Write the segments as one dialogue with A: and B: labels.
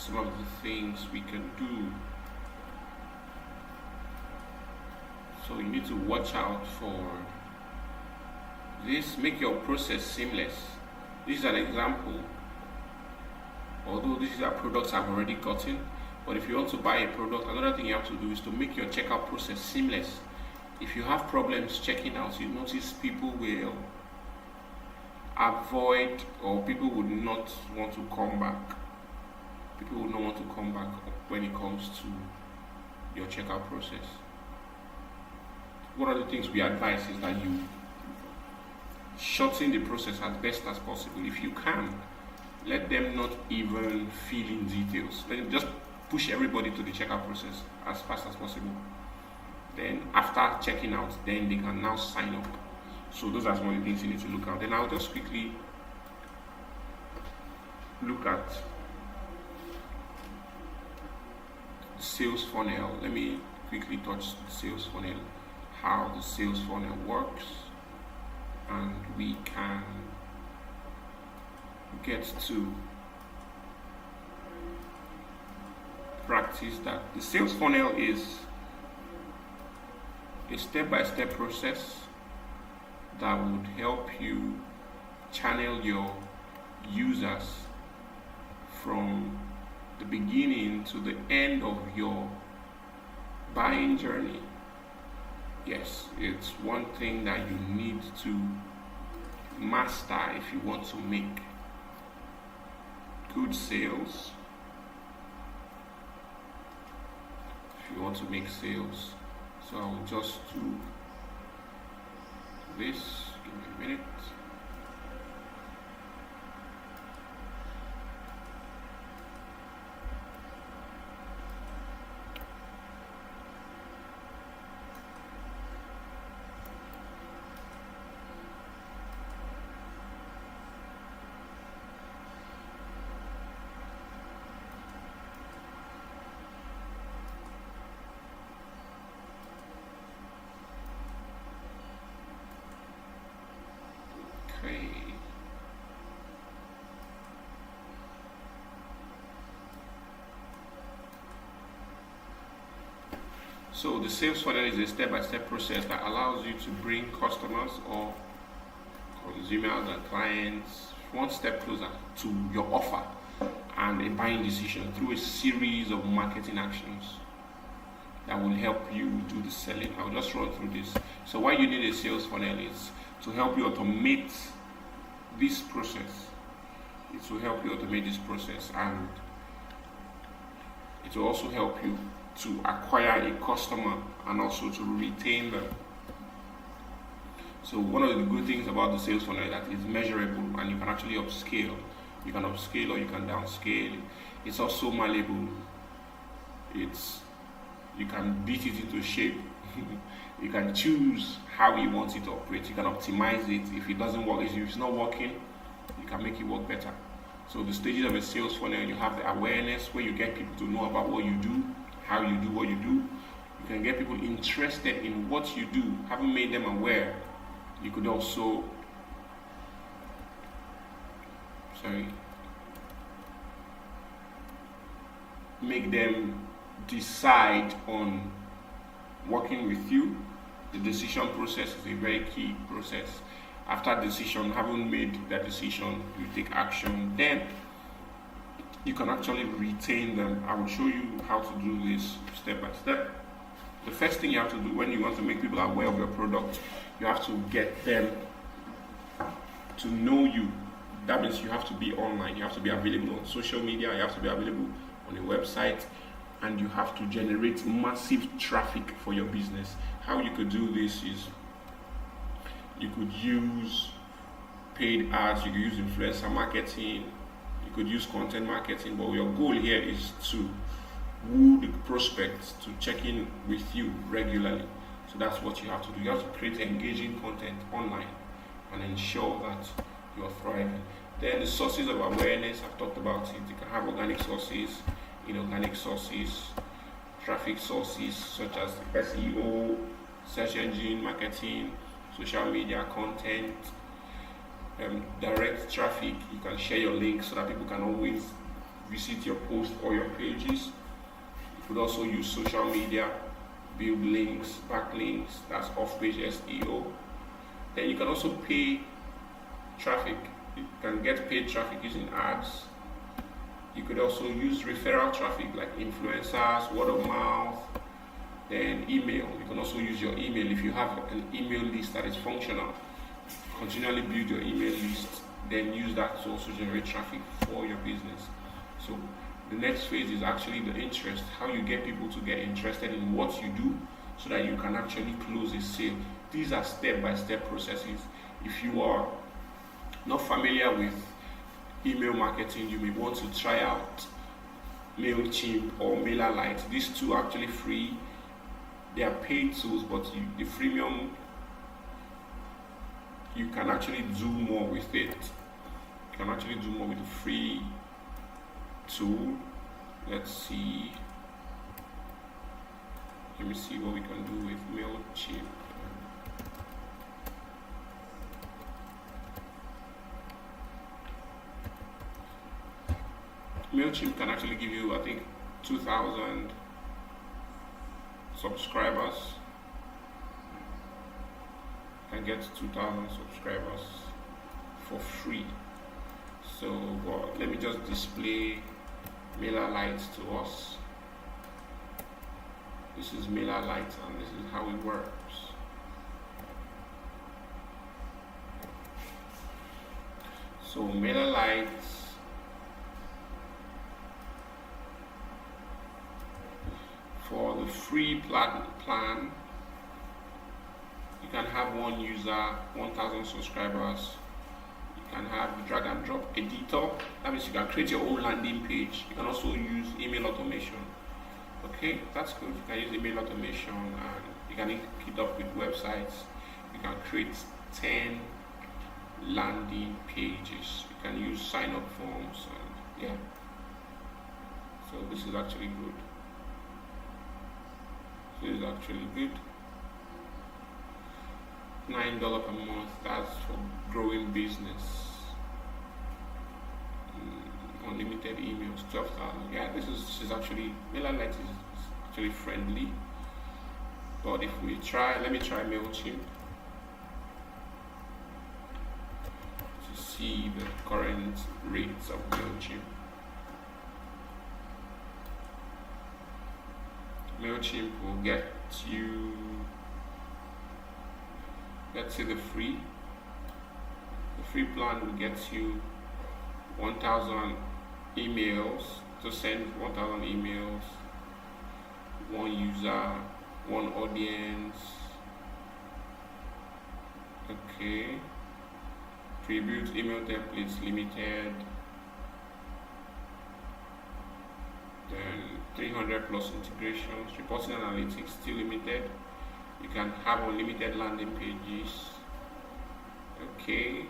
A: some of the things we can do. So you need to watch out for this. Make your process seamless. This is an example, although these are products I've already gotten, but if you want to buy a product, another thing you have to do is to make your checkout process seamless. If you have problems checking out, you notice people will avoid, or people would not want to come back. People would not want to come back when it comes to your checkout process. One of the things we advise is that you shorten the process as best as possible. If you can, let them not even fill in details. Let them just push everybody to the checkout process as fast as possible. Then after checking out, then they can now sign up. So those are some of the things you need to look at. Then I'll just quickly look at sales funnel. Let me quickly touch the sales funnel, how the sales funnel works, and we can get to practice that. The sales funnel is a step-by-step process that would help you channel your users from the beginning to the end of your buying journey. Yes, it's one thing that you need to master if you want to make good sales. If you want to make sales. So I'll just do this. Give me a minute. Okay. So the sales funnel is a step-by-step process that allows you to bring customers or consumers and clients one step closer to your offer and a buying decision through a series of marketing actions that will help you do the selling. I'll just run through this. So why you need a sales funnel is to help you automate this process. It will help you automate this process, and it will also help you to acquire a customer and also to retain them. So one of the good things about the sales funnel is that it's measurable and you can actually upscale. You can upscale or you can downscale. It's also malleable. You can beat it into shape. You can choose how you want it to operate. You can optimize it. If it doesn't work, if it's not working, you can make it work better. So the stages of a sales funnel, you have the awareness where you get people to know about what you do, how you do what you do. You can get people interested in what you do. Having made them aware, you could also make them decide on working with you. The decision process is a very key process. After decision, having made that decision, you take action, then you can actually retain them. I will show you how to do this step by step. The first thing you have to do when you want to make people aware of your product, you have to get them to know you. That means you have to be online, you have to be available on social media, you have to be available on a website, and you have to generate massive traffic for your business. How you could do this is you could use paid ads, you could use influencer marketing, you could use content marketing, but your goal here is to woo the prospects to check in with you regularly. So that's what you have to do. You have to create engaging content online and ensure that you're thriving. Then the sources of awareness, I've talked about it. You can have organic sources, inorganic sources, traffic sources such as SEO, search engine marketing, social media content, direct traffic. You can share your links so that people can always visit your post or your pages. You could also use social media, build links, backlinks, that's off-page SEO. Then you can also pay traffic. You can get paid traffic using ads. You could also use referral traffic like influencers, word of mouth, then email. You can also use your email if you have an email list that is functional. Continually build your email list, then use that to also generate traffic for your business. So the next phase is actually the interest, how you get people to get interested in what you do so that you can actually close a sale. These are step-by-step processes. If you are not familiar with email marketing, you may want to try out MailChimp or MailerLite. These two are actually free. They are paid tools, but the freemium, you can actually do more with it. You can actually do more with the free tool. Let's see. Let me see what we can do with MailChimp. MailChimp can actually give you, I think, 2,000 subscribers. You can get 2,000 subscribers for free. So let me just display MailerLite to us. This is MailerLite and this is how it works. So MailerLite, for the free plan, you can have one user, 1,000 subscribers. You can have drag and drop editor. That means you can create your own landing page. You can also use email automation. Okay, that's good. You can use email automation and you can link it up with websites. You can create 10 landing pages. You can use sign-up forms and yeah. So this is actually good. This is actually good. $9 per month, that's for growing business. Unlimited emails, 12,000. Yeah, this is actually, MailerLite is actually friendly. But if we try, let me try MailChimp to see the current rates of MailChimp. MailChimp will get you, let's say the free plan will get you 1,000 emails, to send 1,000 emails, one user, one audience. Okay, previews, email templates limited, then 300 plus integrations, reporting analytics still limited. You can have unlimited landing pages. Okay,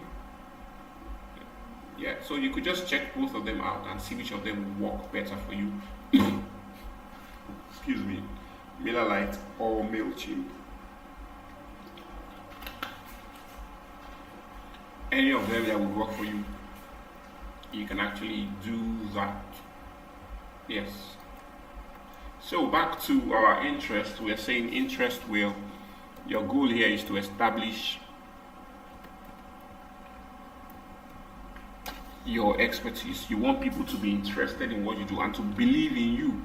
A: yeah, so you could just check both of them out and see which of them will work better for you. Excuse me, MailerLite or MailChimp. Any of them that will work for you, you can actually do that. Yes. So back to our interest, we're saying interest will, your goal here is to establish your expertise. You want people to be interested in what you do and to believe in you,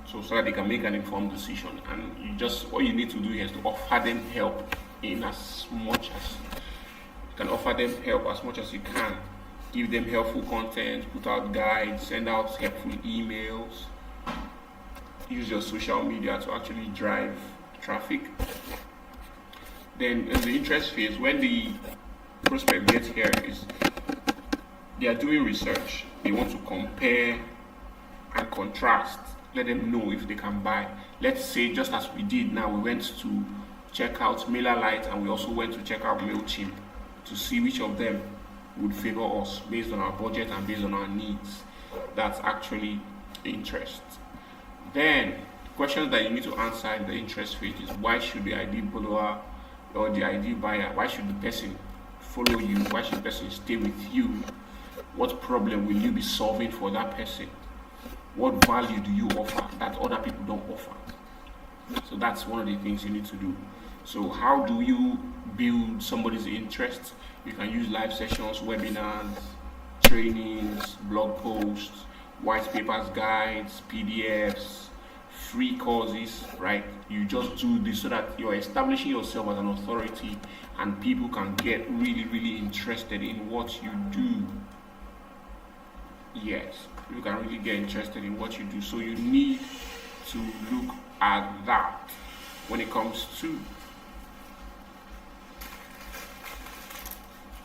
A: so that they can make an informed decision. And you just, all you need to do here is to offer them help in as much as you can offer them help as much as you can. Give them helpful content, put out guides, send out helpful emails, use your social media to actually drive traffic. Then in the interest phase, when the prospect gets here, is they are doing research. They want to compare and contrast. Let them know if they can buy. Let's say, just as we did now, we went to check out MailerLite and we also went to check out MailChimp to see which of them would favor us based on our budget and based on our needs. That's actually interest. Then questions that you need to answer in the interest phase is, why should the ideal follower or the ideal buyer, why should the person follow you? Why should the person stay with you? What problem will you be solving for that person? What value do you offer that other people don't offer? So that's one of the things you need to do. So how do you build somebody's interest? You can use live sessions, webinars, trainings, blog posts, white papers, guides, PDFs, free courses, right? You just do this so that you're establishing yourself as an authority and people can get really, really interested in what you do. Yes, you can really get interested in what you do. So you need to look at that when it comes to.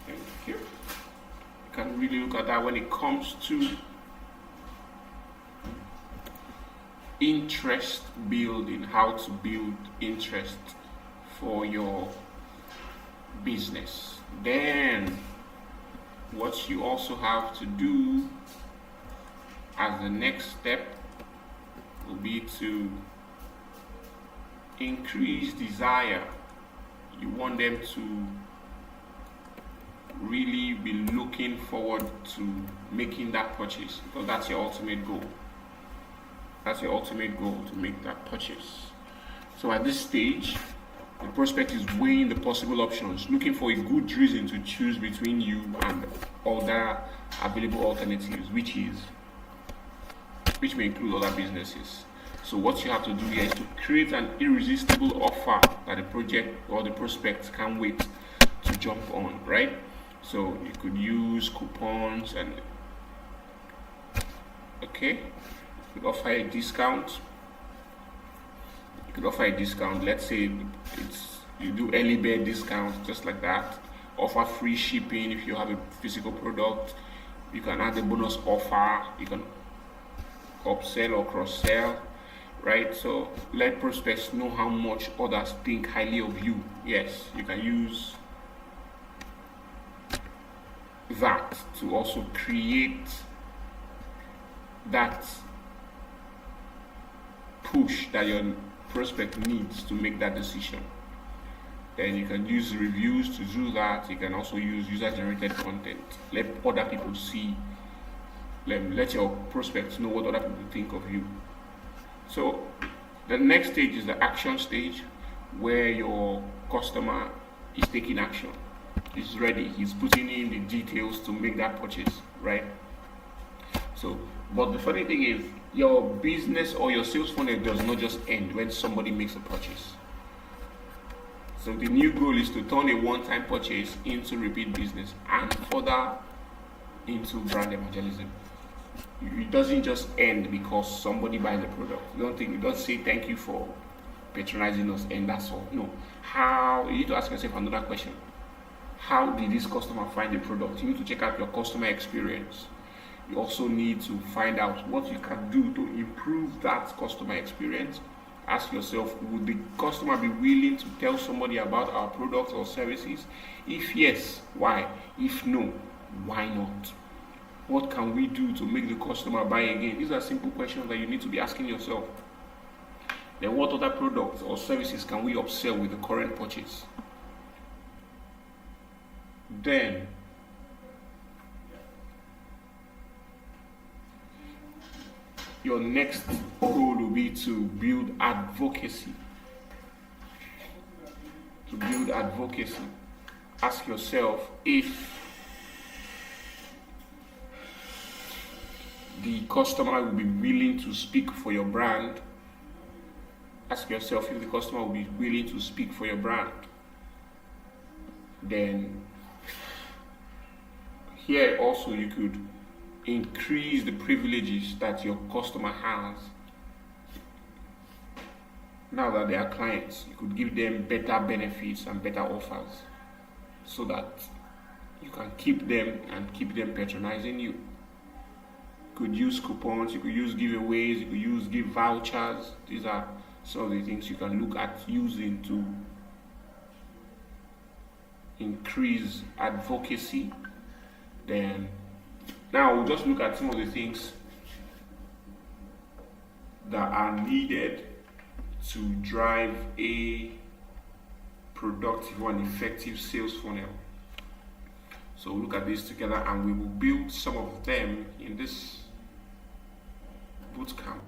A: Thank you. You can really look at that when it comes to interest building, how to build interest for your business. Then what you also have to do as the next step will be to increase desire. You want them to really be looking forward to making that purchase, because that's your ultimate goal. That's your ultimate goal, to make that purchase. So at this stage, the prospect is weighing the possible options, looking for a good reason to choose between you and other available alternatives, which may include other businesses. So what you have to do here is to create an irresistible offer that the project or the prospect can't wait to jump on, right? So you could use coupons and you could offer a discount. Let's say you do early bird discount, just like that. Offer free shipping if you have a physical product. You can add a bonus offer. You can upsell or cross-sell, right? So let prospects know how much others think highly of you. Yes, you can use that to also create that push that your prospect needs to make that decision. Then you can use reviews to do that. You can also use user-generated content. Let other people see. Let your prospects know what other people think of you. So the next stage is the action stage, where your customer is taking action. He's ready. He's putting in the details to make that purchase, right? So, but the funny thing is, your business or your sales funnel does not just end when somebody makes a purchase. So the new goal is to turn a one-time purchase into repeat business and further into brand evangelism. It doesn't just end because somebody buys the product. You don't say thank you for patronizing us and that's all. No. You need to ask yourself another question. How did this customer find the product? You need to check out your customer experience. You also need to find out what you can do to improve that customer experience. Ask yourself, would the customer be willing to tell somebody about our products or services? If yes, why? If no, why not? What can we do to make the customer buy again? These are simple questions that you need to be asking yourself. Then what other products or services can we upsell with the current purchase? Then your next goal will be to build advocacy. Ask yourself if the customer will be willing to speak for your brand. Ask yourself if the customer will be willing to speak for your brand. Then here also you could increase the privileges that your customer has. Now that they are clients, you could give them better benefits and better offers so that you can keep them and keep them patronizing you. You could use coupons, you could use giveaways, you could use gift vouchers. These are some of the things you can look at using to increase advocacy. Then now we'll just look at some of the things that are needed to drive a productive and effective sales funnel. So we'll look at this together and we will build some of them in this bootcamp.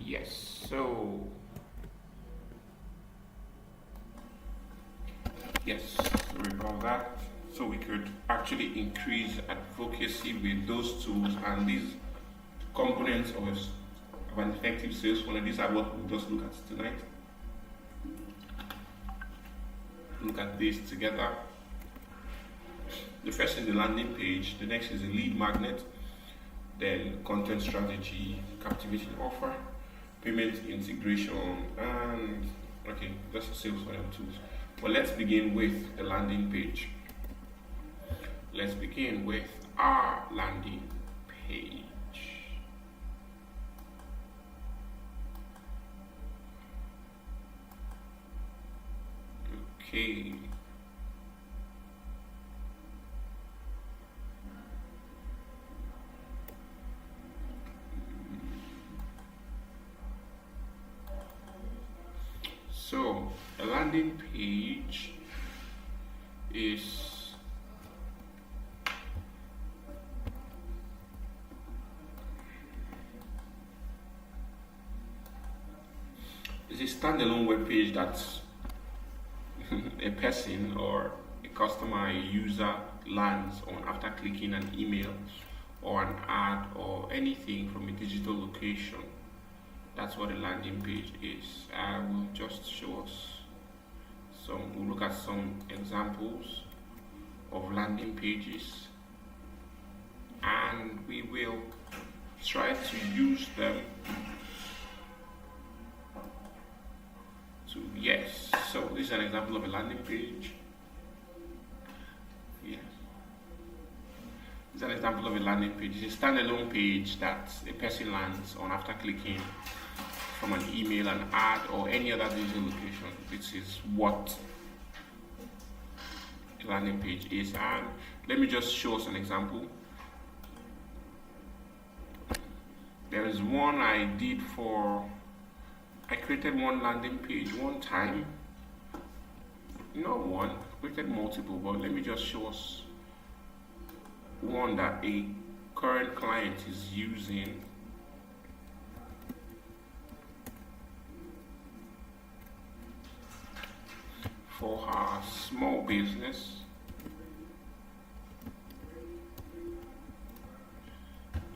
A: Yes, so sorry about that. So we could actually increase advocacy with those tools and these components of an effective sales funnel. These are what we'll just look at tonight. Look at this together. The first is the landing page, the next is the lead magnet, then content strategy, captivating offer, payment integration, and okay, that's the sales funnel tools. But let's begin with the landing page. Let's begin with our landing page. Okay. So a landing page is a standalone web page that's a person or a customer, a user lands on after clicking an email or an ad or anything from a digital location. That's what a landing page is. I will just show us we'll look at some examples of landing pages and we will try to use them to, yes. So this is an example of a landing page. Yes. This is an example of a landing page. It's a standalone page that a person lands on after clicking from an email, an ad, or any other digital location. This is what a landing page is. And let me just show us an example. There is one I created one landing page one time. Not one, I created multiple, but let me just show us one that a current client is using. For her small business.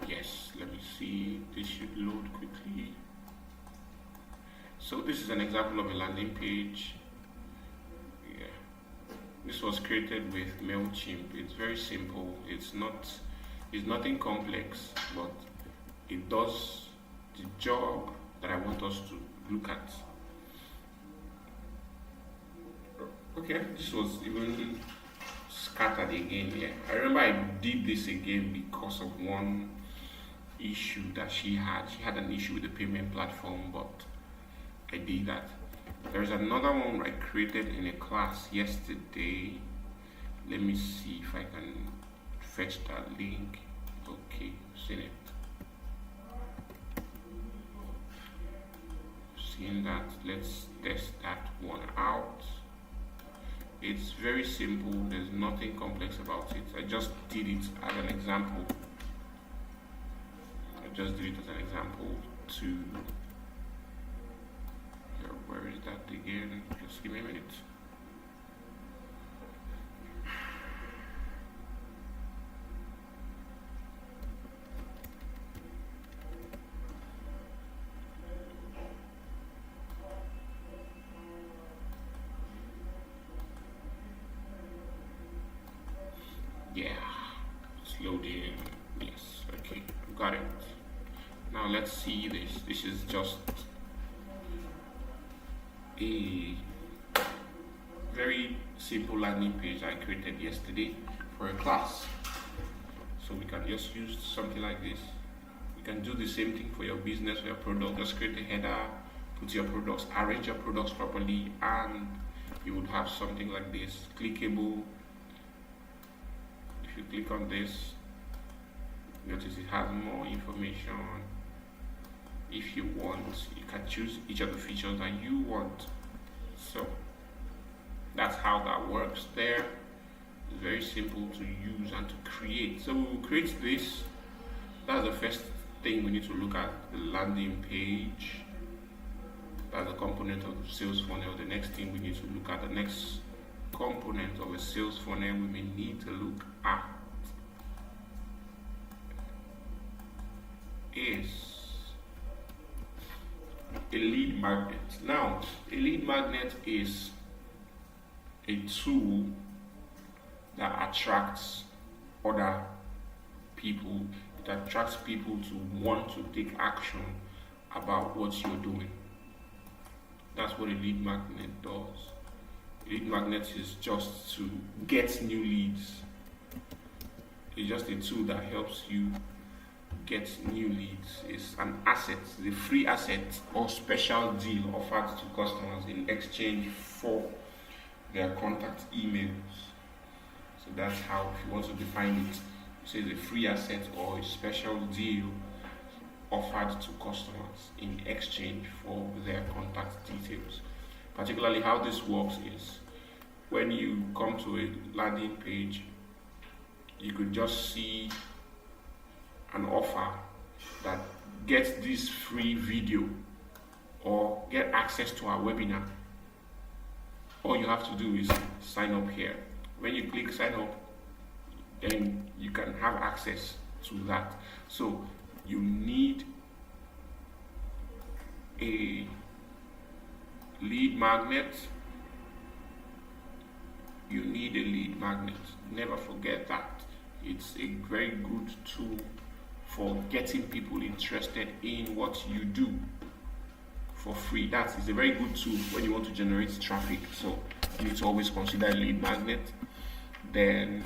A: Yes, let me see, this should load quickly. So this is an example of a landing page. Yeah, this was created with MailChimp. It's very simple. It's nothing complex, but it does the job that I want us to look at. Okay, this was even scattered again here. I remember I did this again because of one issue that she had. She had an issue with the payment platform, but I did that. There's another one I created in a class yesterday. Let me see if I can fetch that link. Okay, seen it. Seeing that, let's test that one out. It's very simple, there's nothing complex about it. I just did it as an example. To, where is that again? Just give me a minute. Yeah, it's loading. Yes, okay, got it. Now let's see this. This is just a very simple landing page I created yesterday for a class. So we can just use something like this. You can do the same thing for your business or your product. Just create a header, put your products, arrange your products properly, and you would have something like this, clickable. If you click on this, notice it has more information. If you want, you can choose each of the features that you want. So that's how that works there. It's very simple to use and to create. So we will create this. That's the first thing we need to look at, the landing page. That's a component of the sales funnel. The next thing we need to look at, the next component of a sales funnel we may need to look at is a lead magnet. Now, a lead magnet is a tool that attracts other people. It attracts people to want to take action about what you're doing. That's what a lead magnet does. A lead magnet is just to get new leads. It's just a tool that helps you get new leads. It's an asset, the free asset or special deal offered to customers in exchange for their contact emails. So that's how, if you want to define it, you say the free asset or a special deal offered to customers in exchange for their contact details. Particularly how this works is when you come to a landing page, you could just see an offer that gets this free video or get access to our webinar. All you have to do is sign up here. When you click sign up, then you can have access to that. So you need a lead magnet. You need a lead magnet. Never forget that. It's a very good tool for getting people interested in what you do for free. That is a very good tool when you want to generate traffic. So you need to always consider a lead magnet. Then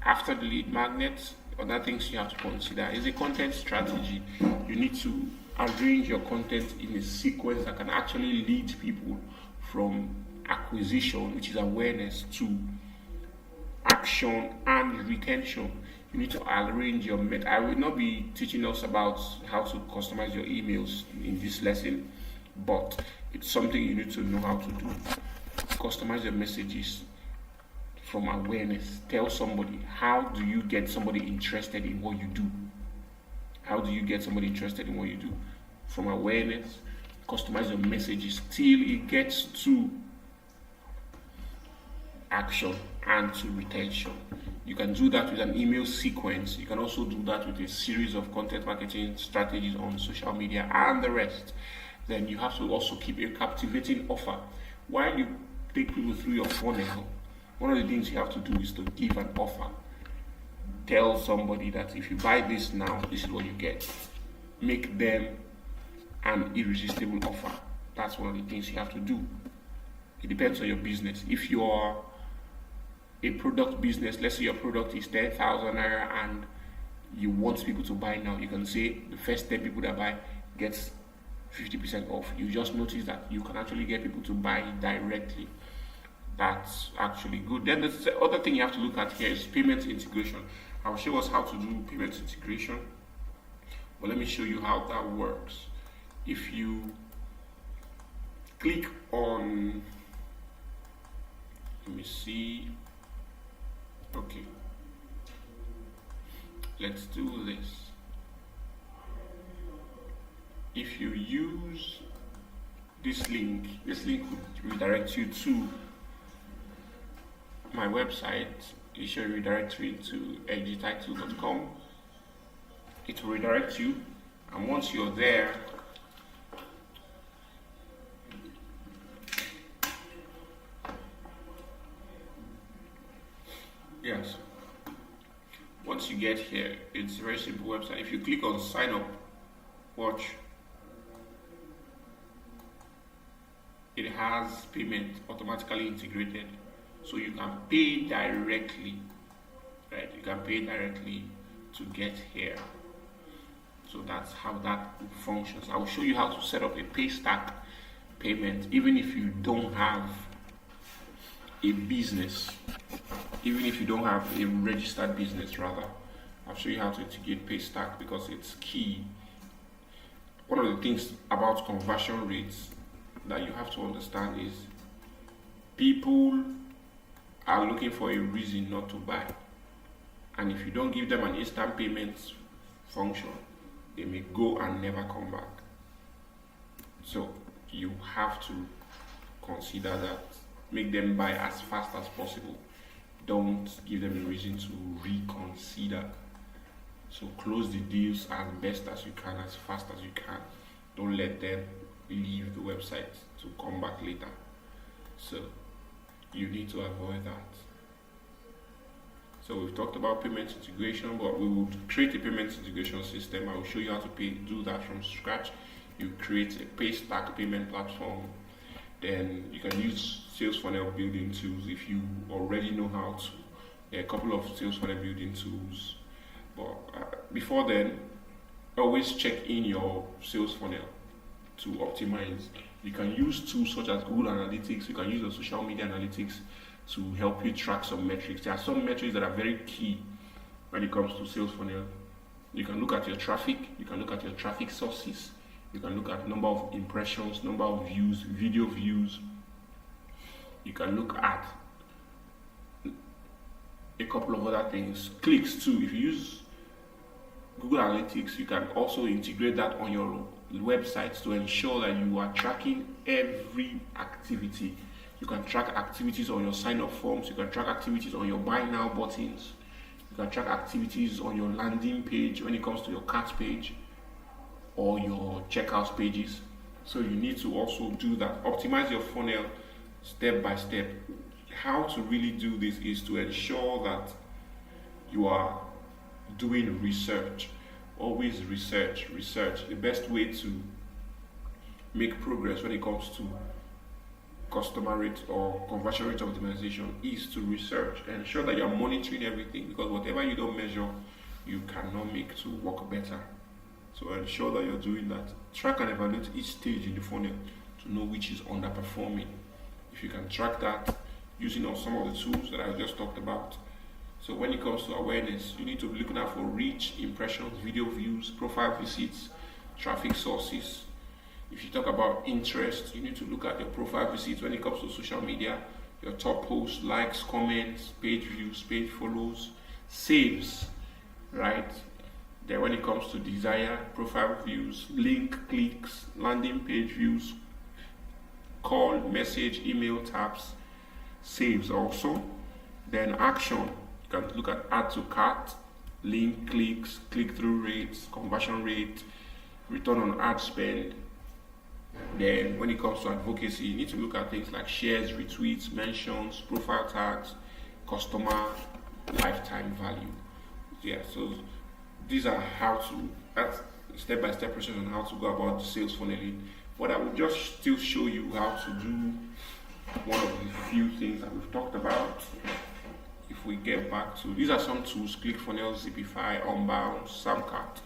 A: after the lead magnet, other things you have to consider is a content strategy. You need to arrange your content in a sequence that can actually lead people from acquisition, which is awareness, to action and retention. You need to arrange your I will not be teaching us about how to customize your emails in this lesson, but it's something you need to know how to do. Customize your messages from awareness. Tell somebody, how do you get somebody interested in what you do? How do you get somebody interested in what you do? From awareness, customize your messages till it gets to action and to retention. You can do that with an email sequence. You can also do that with a series of content marketing strategies on social media and the rest. Then you have to also keep a captivating offer. While you take people through your funnel, one of the things you have to do is to give an offer. Tell somebody that if you buy this now, this is what you get. Make them an irresistible offer. That's one of the things you have to do. It depends on your business. If you're a product business, let's say your product is 10,000 naira and you want people to buy now, you can say the first 10 people that buy gets 50% off. You just notice that you can actually get people to buy directly. That's actually good. Then the other thing you have to look at here is payment integration. I'll show us how to do payment integration, but let me show you how that works. If you click on, let me see, okay, let's do this. If you use this link would redirect you to my website. It should redirect you to edgetitle.com. It will redirect you, and once you're there, yes, once you get here, it's a very simple website. If you click on sign up, watch, it has payment automatically integrated, so you can pay directly, right? You can pay directly to get here. So that's how that functions. I will show you how to set up a pay stack payment, even if you don't have a business, even if you don't have a registered business rather. I'll show you how to integrate pay stack because it's key. One of the things about conversion rates that you have to understand is people are looking for a reason not to buy, and if you don't give them an instant payment function, they may go and never come back. So you have to consider that. Make them buy as fast as possible. Don't give them a reason to reconsider. So close the deals as best as you can, as fast as you can. Don't let them leave the website to come back later. So you need to avoid that. So we've talked about payment integration, but we will create a payment integration system. I will show you how to do that from scratch. You create a pay stack payment platform. Then you can use sales funnel building tools if you already know how to. There are a couple of sales funnel building tools, but before then, always check in your sales funnel to optimize. You can use tools such as Google Analytics. You can use the social media analytics to help you track some metrics. There are some metrics that are very key when it comes to sales funnel. You can look at your traffic. You can look at your traffic sources. You can look at number of impressions, number of views, video views. You can look at a couple of other things. Clicks too. If you use Google Analytics, you can also integrate that on your website to ensure that you are tracking every activity. You can track activities on your sign-up forms. You can track activities on your buy now buttons. You can track activities on your landing page when it comes to your cart page or your checkout pages. So you need to also do that. Optimize your funnel step by step. How to really do this is to ensure that you are doing research. Always research. The best way to make progress when it comes to customer rate or conversion rate optimization is to research and ensure that you're monitoring everything, because whatever you don't measure, you cannot make to work better. So ensure that you're doing that. Track and evaluate each stage in the funnel to know which is underperforming. If you can track that using some of the tools that I just talked about. So when it comes to awareness, you need to be looking out for reach, impressions, video views, profile visits, traffic sources. If you talk about interest, you need to look at your profile visits when it comes to social media, your top posts, likes, comments, page views, page follows, saves, right? Then when it comes to desire, profile views, link clicks, landing page views, call, message, email taps, saves also. Then action, you can look at add to cart, link clicks, click-through rates, conversion rate, return on ad spend. Then when it comes to advocacy, you need to look at things like shares, retweets, mentions, profile tags, customer lifetime value. Yeah, so these are that's step-by-step process on how to go about the sales funneling but I will just still show you how to do one of the few things that we've talked about. If we get back to, these are some tools: ClickFunnels, Zipify, Unbound, Samcat.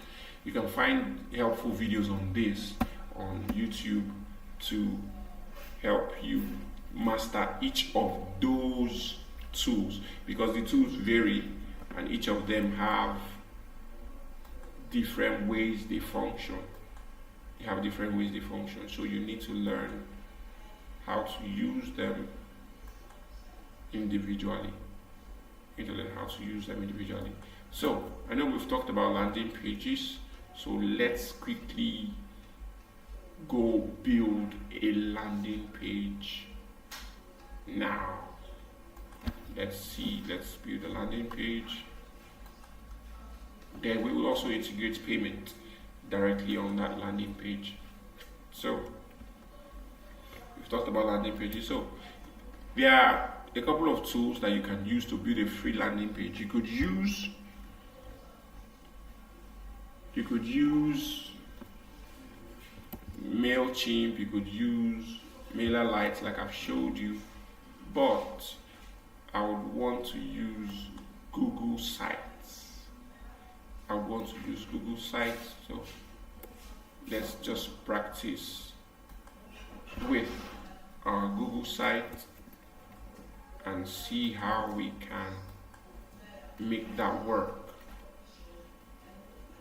A: You can find helpful videos on this on YouTube to help you master each of those tools, because the tools vary and each of them have different ways they function. So you need to learn how to use them individually. So I know we've talked about landing pages, so let's quickly go build a landing page now. Let's build a landing page. Then we will also integrate payment directly on that landing page. So we've talked about landing pages. So there are a couple of tools that you can use to build a free landing page. You could use MailChimp, you could use MailerLite like I've showed you, but I would want to use Google Sites. So let's just practice with our Google site and see how we can make that work.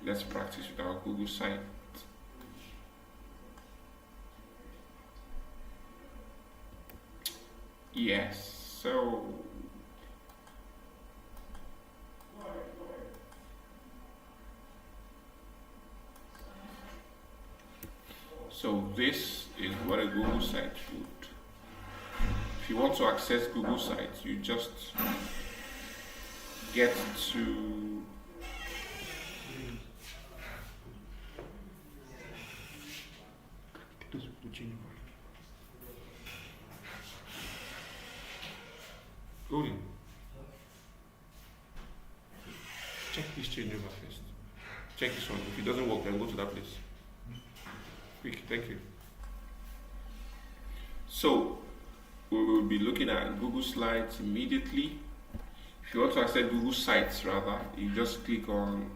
A: Let's practice with our Google site. Yes, so this is what a Google site would. If you want to access Google Sites, you just get to go in. Check this change over first. Check this one. If it doesn't work, then go to that place. Quick, thank you. So we will be looking at Google Slides immediately. If you want to access Google Sites, rather, you just click on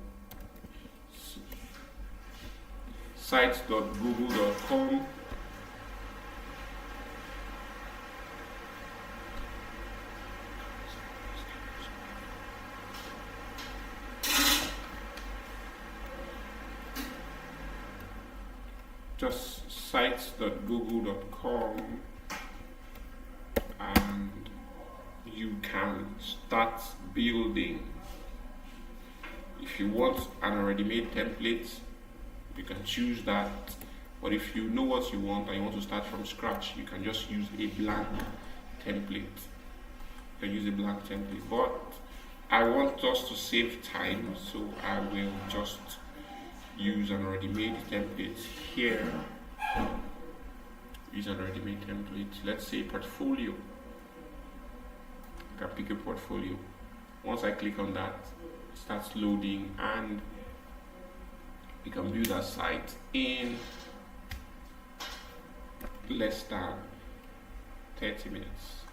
A: sites.google.com. Just sites.google.com, and you can start building. If you want an already made template, you can choose that, but if you know what you want and you want to start from scratch, you can just use a blank template. But I want us to save time, so I will just use an already made template here. Let's say portfolio. I can pick a portfolio. Once I click on that, it starts loading, and we can build a site in less than 30 minutes.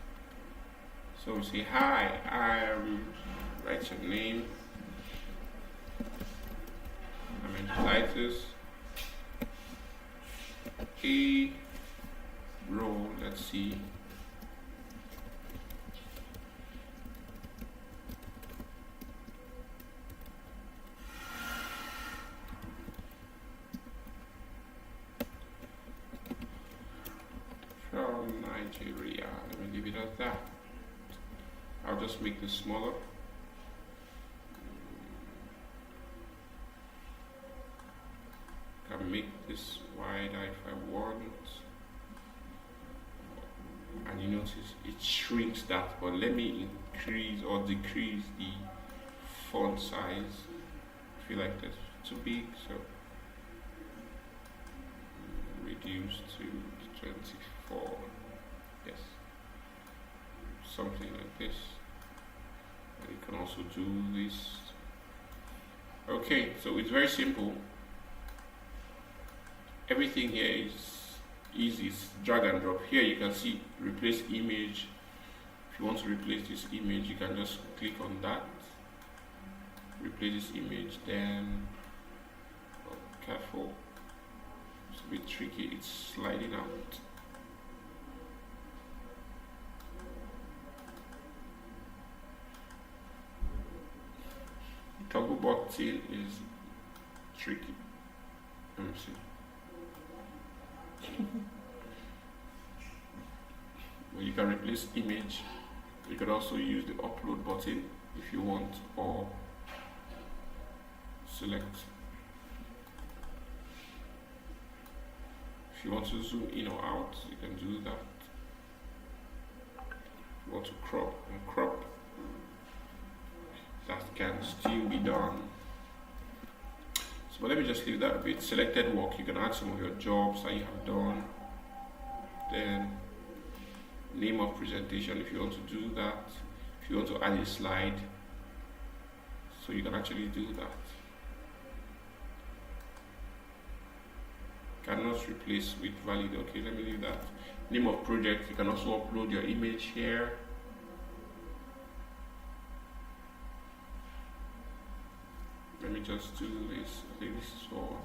A: So we say, hi, write your name, I'm in Titus, a role, let's see. From Nigeria, let me leave it at that. I'll just make this smaller. Can make this wider if I want. And you notice it shrinks that, but let me increase or decrease the font size. I feel like that's too big, so reduce to 24. Yes, something like this. And you can also do this. Okay, so it's very simple. Everything here is easy. It's drag and drop. Here you can see replace image. If you want to replace this image, you can just click on that, replace this image. Then, oh, careful, it's a bit tricky, it's sliding out. The toggle button is tricky. Let me see. Well, you can replace image. You could also use the upload button if you want, or select. If you want to zoom in or out, you can do that. If you want to crop and crop, that can still be done. So, but let me just leave that a bit. Selected work, you can add some of your jobs that you have done. Then name of presentation, if you want to do that. If you want to add a slide, so you can actually do that. Cannot replace with valid. Okay, let me leave that. Name of project, you can also upload your image here. Let me just do this. I think this is for.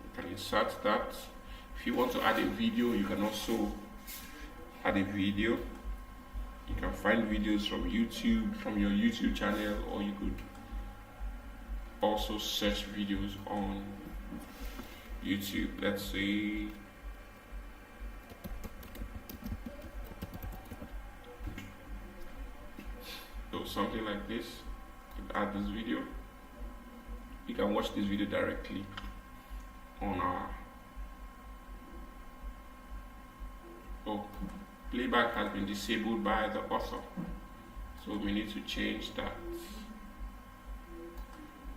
A: You can insert that. If you want to add a video, you can also add a video. You can find videos from YouTube, from your YouTube channel, or you could also search videos on YouTube. Let's say something like this. You can add this video. You can watch this video directly on our playback has been disabled by the author, so we need to change that.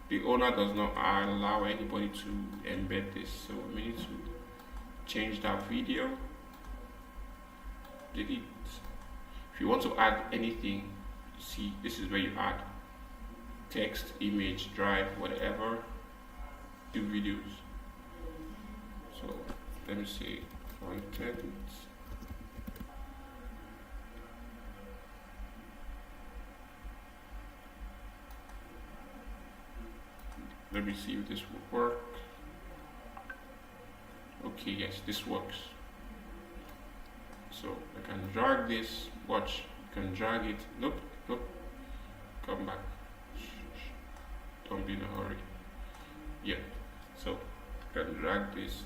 A: The owner does not allow anybody to embed this, so we need to change that video. Delete. If you want to add anything, see, this is where you add text, image, drive, whatever, do videos. So let me see, content. Let me see if this will work. Okay, yes, this works. So I can drag this, watch, you can drag it. Nope, come back. Don't be in a hurry. Yeah, so you can drag this.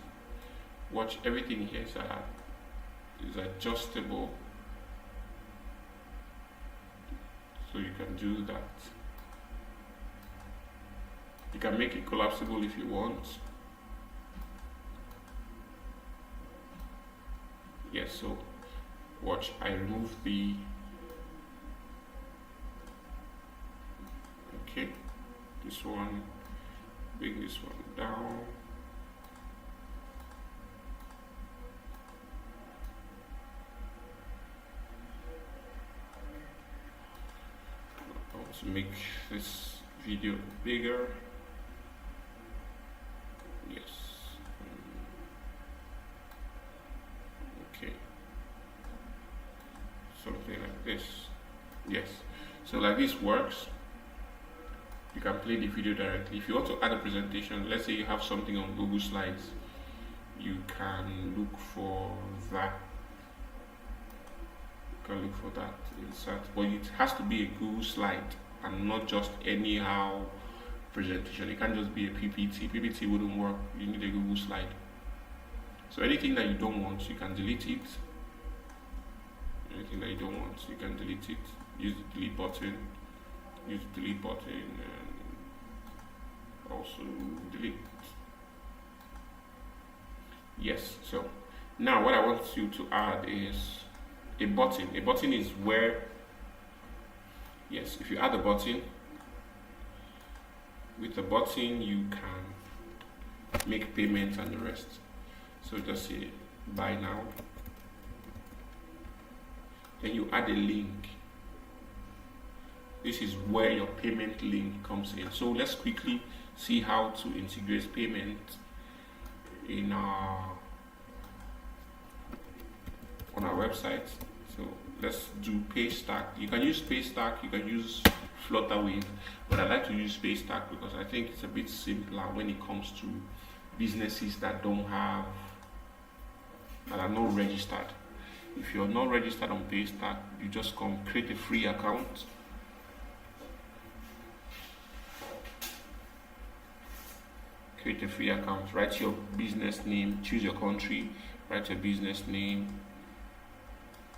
A: Watch, everything here is adjustable. So you can do that. You can make it collapsible if you want. Yes, so watch, I remove the, okay, this one, bring this one down. I want to make this video bigger. Yes. Okay. Something like this. Yes. So like this works. You can play the video directly. If you want to add a presentation, let's say you have something on Google Slides, you can look for that. You can look for that insert, but it has to be a Google slide and not just anyhow presentation. It can't just be a PPT. PPT wouldn't work. You need a Google slide. So anything that you don't want, you can delete it. Anything that you don't want, you can delete it. Use the delete button. Use the delete button and also delete. Yes. So now what I want you to add is a button. A button is where, yes, if you add a button, with the button you can make payments and the rest. So just say buy now. Then you add a link. This is where your payment link comes in. So let's quickly see how to integrate payment in on our website. So let's do Paystack. You can use Paystack, you can use Flutterwave, but I like to use Paystack because I think it's a bit simpler when it comes to businesses that are not registered. If you're not registered on Paystack, you just create a free account. Create a free account, write your business name, choose your country, write your business name,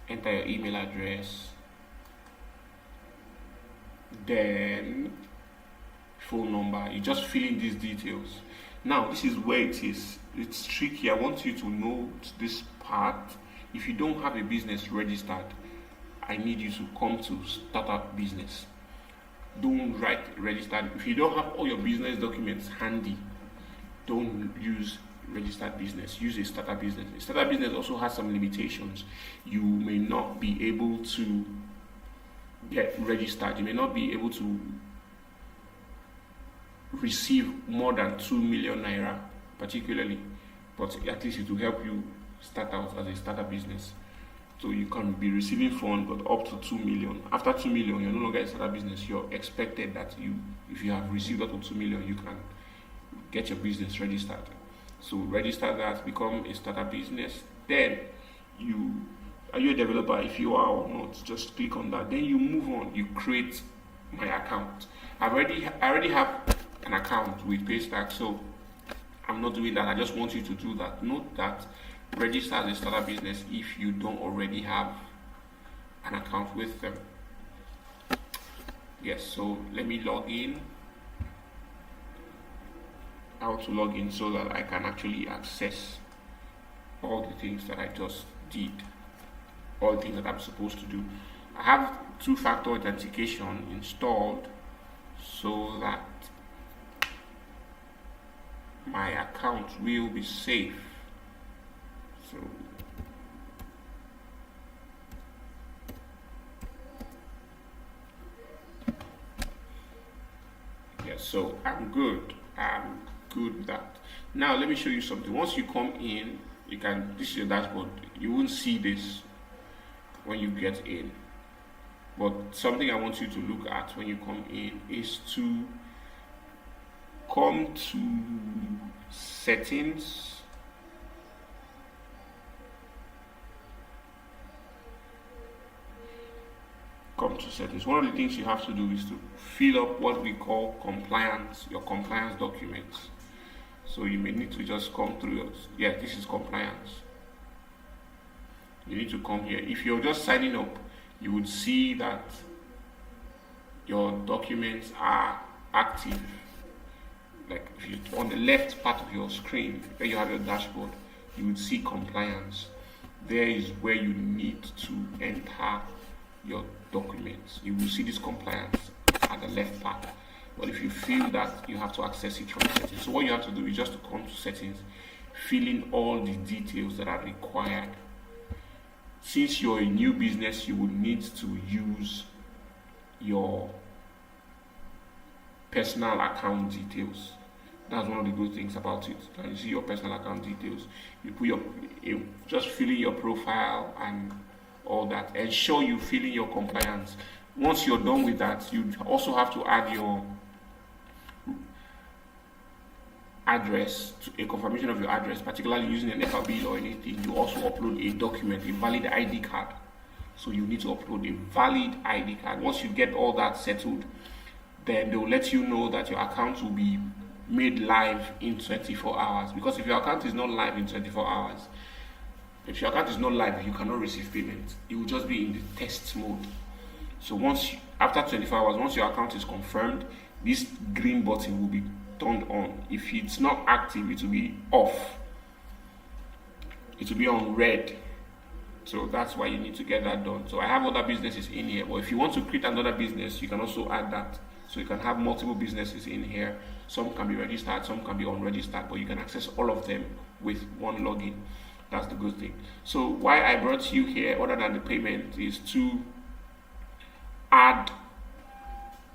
A: enter your email address, then phone number. You just fill in these details. Now this is where it's tricky. I want you to note this part. If you don't have a business registered, I need you to come to startup business. Don't write registered. If you don't have all your business documents handy, don't use registered business. Use a startup business. A startup business also has some limitations. You may not be able to get registered. You may not be able to receive more than 2 million naira, particularly, but at least it will help you start out as a startup business. So you can be receiving funds, but up to 2 million. After 2 million, you're no longer a startup business. You're expected that if you have received up to 2 million, you can get your business registered. So register that, become a startup business. Then are you a developer? If you are or not, just click on that. Then you move on. You create my account. I already have an account with Paystack, so I'm not doing that. I just want you to do that. Note that register as a startup business if you don't already have an account with them. Yes, so let me log in. How to log in so that I can actually access all the things that I just did, all the things that I'm supposed to do. I have two-factor authentication installed so that my account will be safe. So yes, so I'm good with that. Now let me show you something. Once you come in, this is your dashboard. You won't see this when you get in, but something I want you to look at when you come in is to come to settings, One of the things you have to do is to fill up what we call your compliance documents. So you may need to just come through this is compliance. You need to come here. If you're just signing up, you would see that your documents are active. Like on the left part of your screen where you have your dashboard, you would see compliance. There is where you need to enter your documents. You will see this compliance at the left part. But if you feel that, you have to access it from settings. So what you have to do is just to come to settings, fill in all the details that are required. Since you're a new business, you would need to use your personal account details. That's one of the good things about it. When you see your personal account details, you put just fill in your profile and all that. Ensure you fill in your compliance. Once you're done with that, you also have to add your address, a confirmation of your address, particularly using an FRB or anything. You also upload a document, a valid ID card. So you need to upload a valid ID card. Once you get all that settled, then they will let you know that your account will be made live in 24 hours. Because if your account is not live in 24 hours, if your account is not live, you cannot receive payment. It will just be in the test mode. So after 24 hours, once your account is confirmed, this green button will be turned on. If it's not active, it will be off. It will be on red. So that's why you need to get that done. So I have other businesses in here, but if you want to create another business, you can also add that. So you can have multiple businesses in here. Some can be registered, some can be unregistered, but you can access all of them with one login. That's the good thing. So why I brought you here, other than the payment, is to add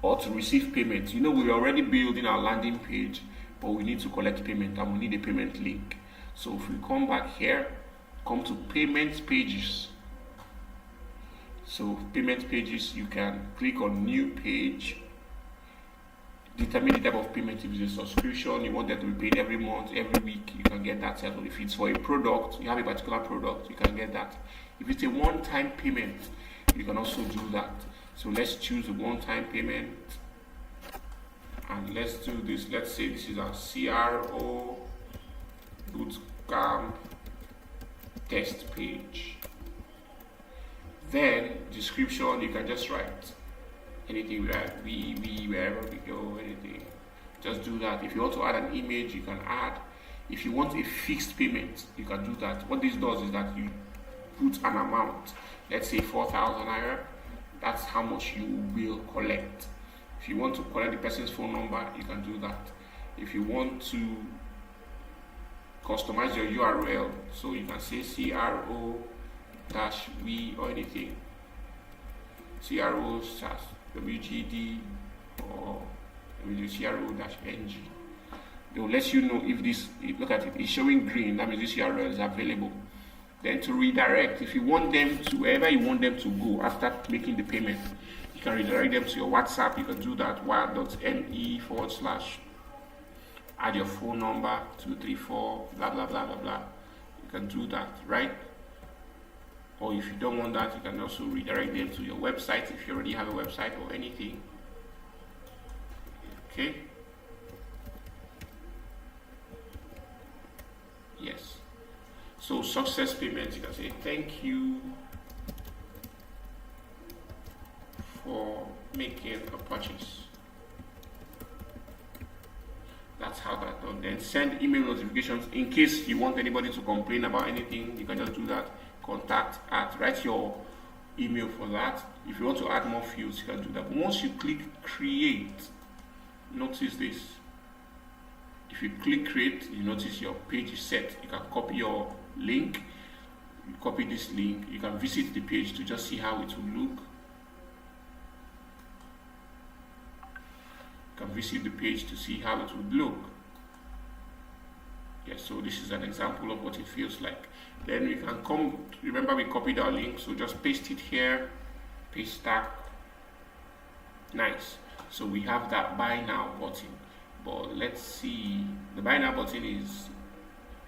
A: or to receive payment. We're already building our landing page, but we need to collect payment and we need a payment link. So if we come back here, come to payment pages. So payment pages, you can click on new page, determine the type of payment. If it's a subscription, you want that to be paid every month, every week, you can get that settled. If it's for a product, you have a particular product, you can get that. If it's a one-time payment, you can also do that. So let's choose a one-time payment, and let's do this. Let's say this is our CRO Bootcamp test page. Then description, you can just write anything, like we wherever we go, anything. Just do that. If you want to add an image, you can add. If you want a fixed payment, you can do that. What this does is that you put an amount, let's say 4,000 naira. That's how much you will collect. If you want to collect the person's phone number, you can do that. If you want to customize your URL, so you can say CRO-V or anything, CRO-WGD or CRO-NG. They will let you know if this, look at it, it's showing green, that means this URL is available. Then to redirect, if you want them to, wherever you want them to go after making the payment, you can redirect them to your WhatsApp. You can do that, wire.me/ add your phone number, 234, blah, blah, blah, blah, blah. You can do that, right? Or if you don't want that, you can also redirect them to your website if you already have a website or anything. Okay? Yes. So success payments, you can say thank you for making a purchase. That's how that's done. Then send email notifications in case you want anybody to complain about anything. You can just do that. Contact at, write your email for that. If you want to add more fields, you can do that. But once you click create, notice this. If you click create, you notice your page is set. You can copy your link. You copy this link. You can visit the page to just see how it will look. You can visit the page to see how it would look. Yes, so this is an example of what it feels like. Then we can come, remember we copied our link, so just paste it here, paste that. Nice. So we have that buy now button. But let's see, the buy now button is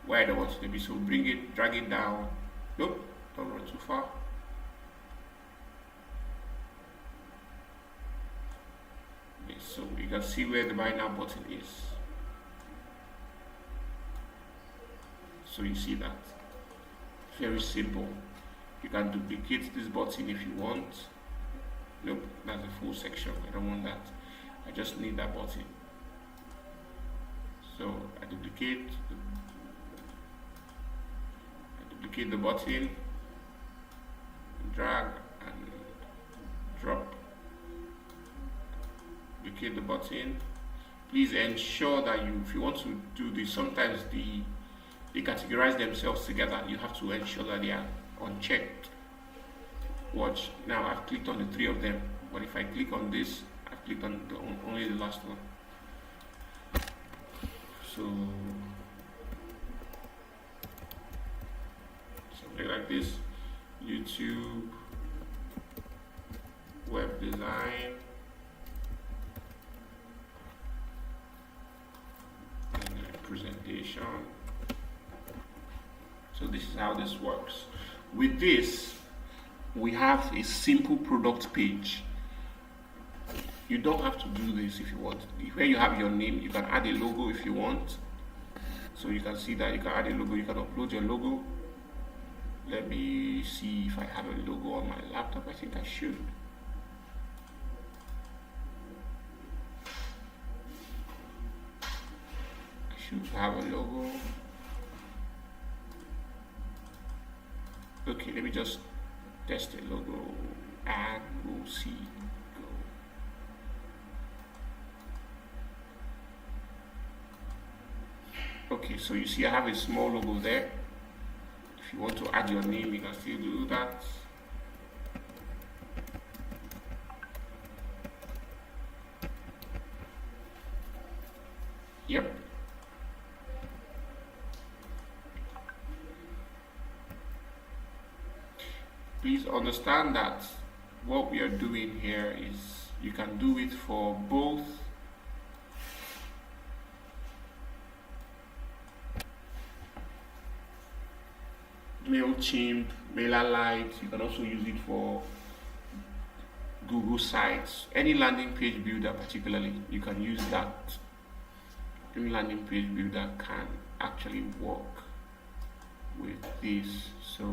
A: where I don't want it to be, so bring it, drag it down. Nope, don't run too far. Okay, so you can see where the buy now button is. So you see that. Very simple. You can duplicate this button if you want. Nope, that's a full section. I don't want that. I just need that button. So I duplicate the button, drag and drop. Duplicate the button. Please ensure that if you want to do this, sometimes they categorize themselves together. You have to ensure that they are unchecked. Watch, now I've clicked on the three of them, but if I click on this, I've clicked on only the last one. So something like this: YouTube, web design, and presentation. So this is how this works. With this, we have a simple product page. You don't have to do this if you want. Where you have your name, you can add a logo if you want. So you can see that you can add a logo, you can upload your logo. Let me see if I have a logo on my laptop. I think I should. I should have a logo. Okay, let me just test a logo and we'll see. Okay, so you see I have a small logo there. If you want to add your name, you can still do that. Yep. So understand that what we are doing here is you can do it for both MailChimp, MailerLite. You can also use it for Google Sites, any landing page builder particularly, you can use that. Any landing page builder can actually work with this. So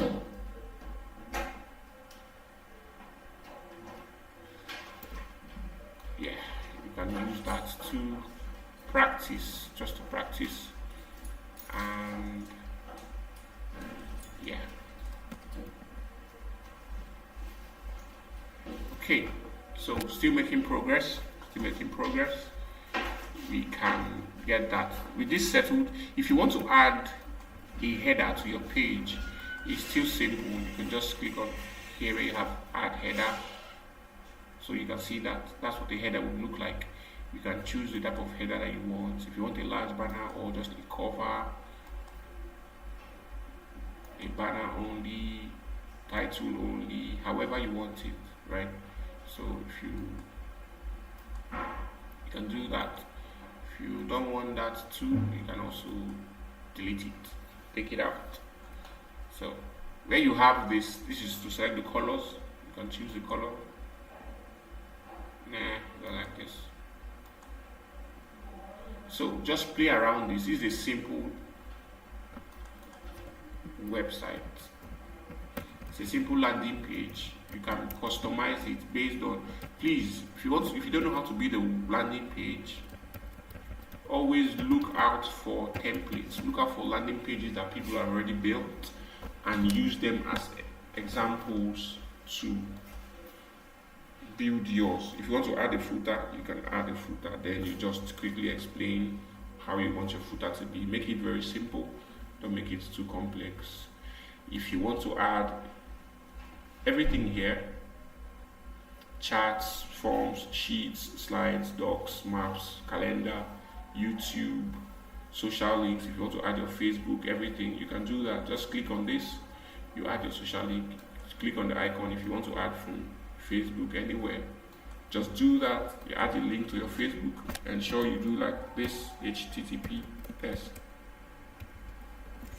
A: yeah, you can use that to practice, just to practice. And yeah. Okay, so still making progress, we can get that. With this settled, if you want to add a header to your page, it's still simple. You can just click on here where you have add header. So you can see that that's what the header would look like. You can choose the type of header that you want. If you want a large banner or just a cover, a banner only, title only, however you want it, right? So if you can do that. If you don't want that too, you can also delete it, take it out. So where you have this is to select the colors. You can choose the color. Nah, I don't like this. So just play around this. This is a simple website. It's a simple landing page. You can customize it based on, please, if you don't know how to build a landing page, always look out for templates. Look out for landing pages that people have already built and use them as examples to build yours. If you want to add a footer, you can add a footer. Then you just quickly explain how you want your footer to be. Make it very simple. Don't make it too complex. If you want to add everything here, charts, forms, sheets, slides, docs, maps, calendar, YouTube, social links. If you want to add your Facebook, everything, you can do that. Just click on this, you add your social link, click on the icon. If you want to add from Facebook anywhere, just do that. You add a link to your Facebook. Ensure you do like this: https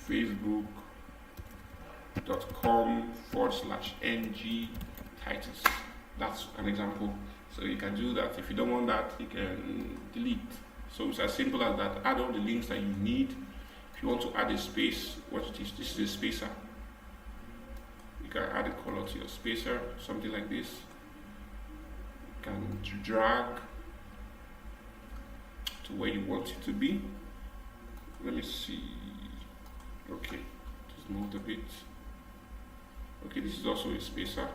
A: facebook.com/ng Titus. That's an example. So you can do that. If you don't want that, you can delete. So it's as simple as that. Add all the links that you need. If you want to add a space, watch this. This is a spacer. You can add a color to your spacer, something like this. You can drag to where you want it to be. Let me see. Okay, just moved a bit. Okay, this is also a spacer.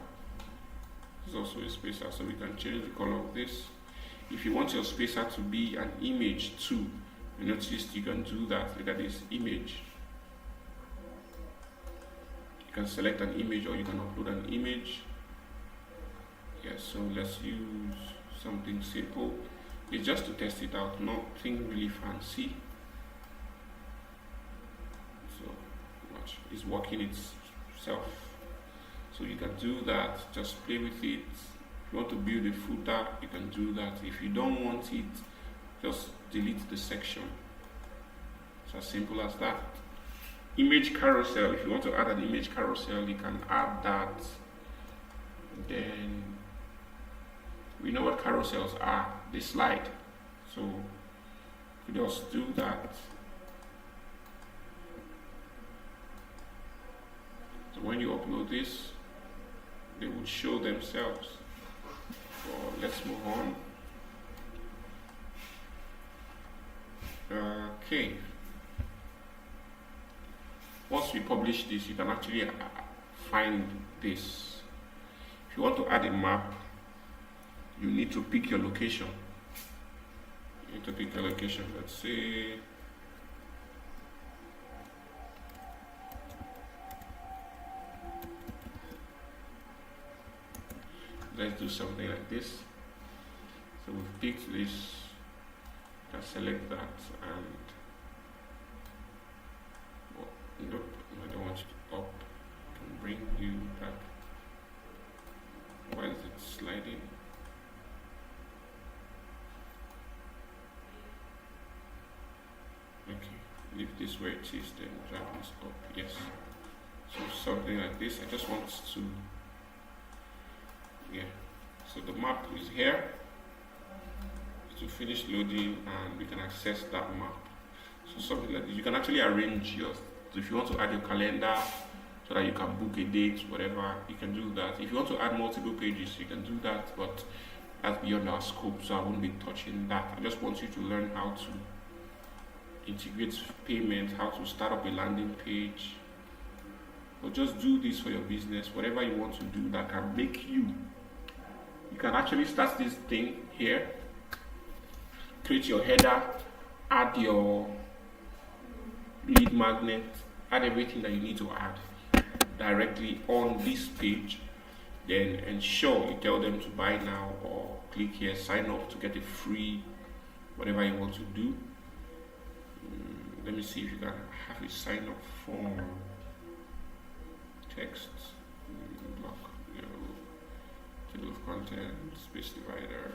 A: This is also a spacer, so we can change the color of this. If you want your spacer to be an image too, you notice you can do that. Look at this image. You can select an image or you can upload an image. Yeah, so let's use something simple. It's just to test it out, nothing really fancy. So watch, it's working itself. So you can do that, just play with it. If you want to build a footer, you can do that. If you don't want it, just delete the section. It's as simple as that. Image carousel, if you want to add an image carousel, you can add that. Then we know what carousels are, they slide. So you just do that. So when you upload this, they would show themselves. So let's move on. Okay. Once we publish this, you can actually find this. If you want to add a map, you need to pick your location. You need to pick your location. Let's say let's do something like this. So we've picked this, you can select that, and nope, I don't want you to up. I can bring you back. sliding. Okay, leave this where it is, then drag this up. Yes. So something like this. I just want to, yeah. So the map is here. To finish loading, and we can access that map. So something like this. You can actually arrange yours. So if you want to add your calendar so that you can book a date, whatever, you can do that. If you want to add multiple pages, you can do that, but that's beyond our scope, so I won't be touching that. I just want you to learn how to integrate payment, how to start up a landing page, or just do this for your business, whatever you want to do that can make you can actually start this thing here, create your header, add your lead magnet, add everything that you need to add directly on this page, then ensure you tell them to buy now or click here, sign up to get a free whatever you want to do. Let me see if you can have a sign up form, text, block, table of content, space divider.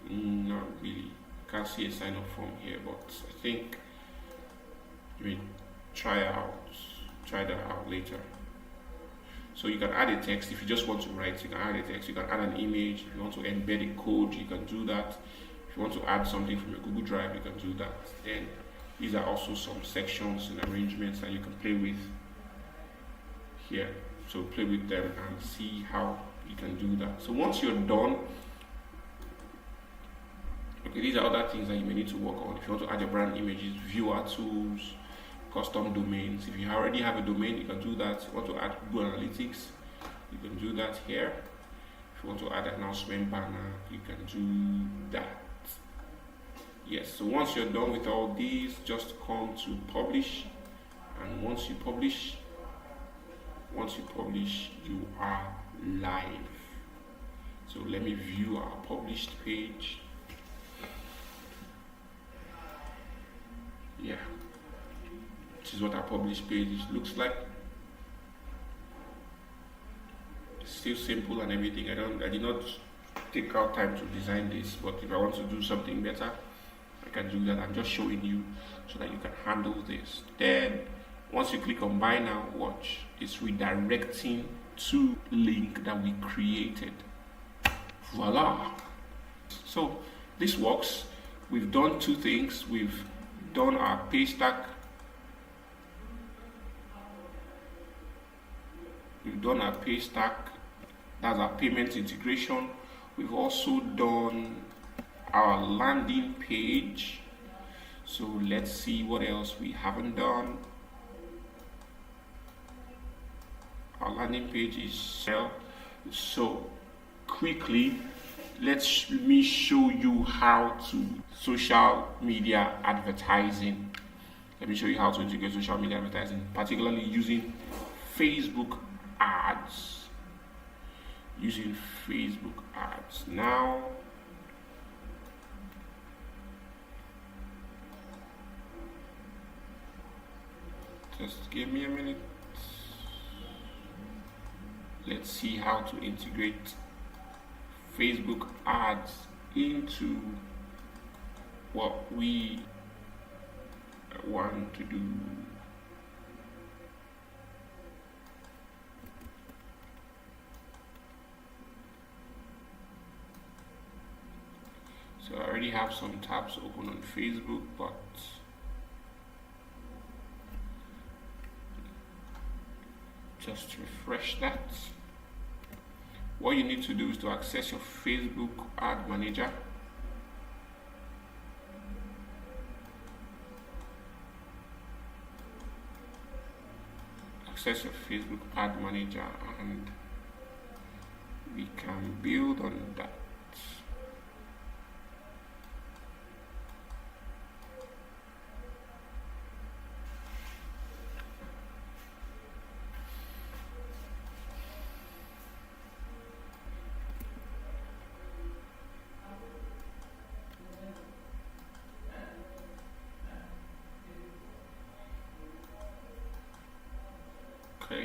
A: Not really, can't see a sign up form here, but I think you may try that out later. So you can add a text if you just want to write. You can add a text. You can add an image. If you want to embed a code, you can do that. If you want to add something from your Google Drive, you can do that. Then these are also some sections and arrangements that you can play with here. So play with them and see how you can do that. So once you're done, okay, these are other things that you may need to work on. If you want to add your brand images, viewer tools, custom domains. If you already have a domain, you can do that. If you want to add Google Analytics, you can do that here. If you want to add an announcement banner, you can do that. Yes, so once you're done with all these, just come to publish, and once you publish, you are live. So let me view our published page. Yeah, this is what our published page looks like. It's still simple and everything. I did not take out time to design this, but if I want to do something better, I can do that. I'm just showing you so that you can handle this. Then once you click on buy now, watch, it's redirecting to link that we created. Voila. So this works. We've done two things. We've done our pay stack. We've done our pay stack. That's our payment integration. We've also done our landing page. So let's see what else we haven't done. Our landing page is sell. So quickly, let me show you how to social media advertising. Let me show you how to integrate social media advertising, particularly using Facebook ads. Using Facebook ads. Now, just give me a minute. Let's see how to integrate Facebook ads into what we want to do. So I already have some tabs open on Facebook, but just refresh that. What you need to do is to access your Facebook ad manager. Access your Facebook ad manager, and we can build on that.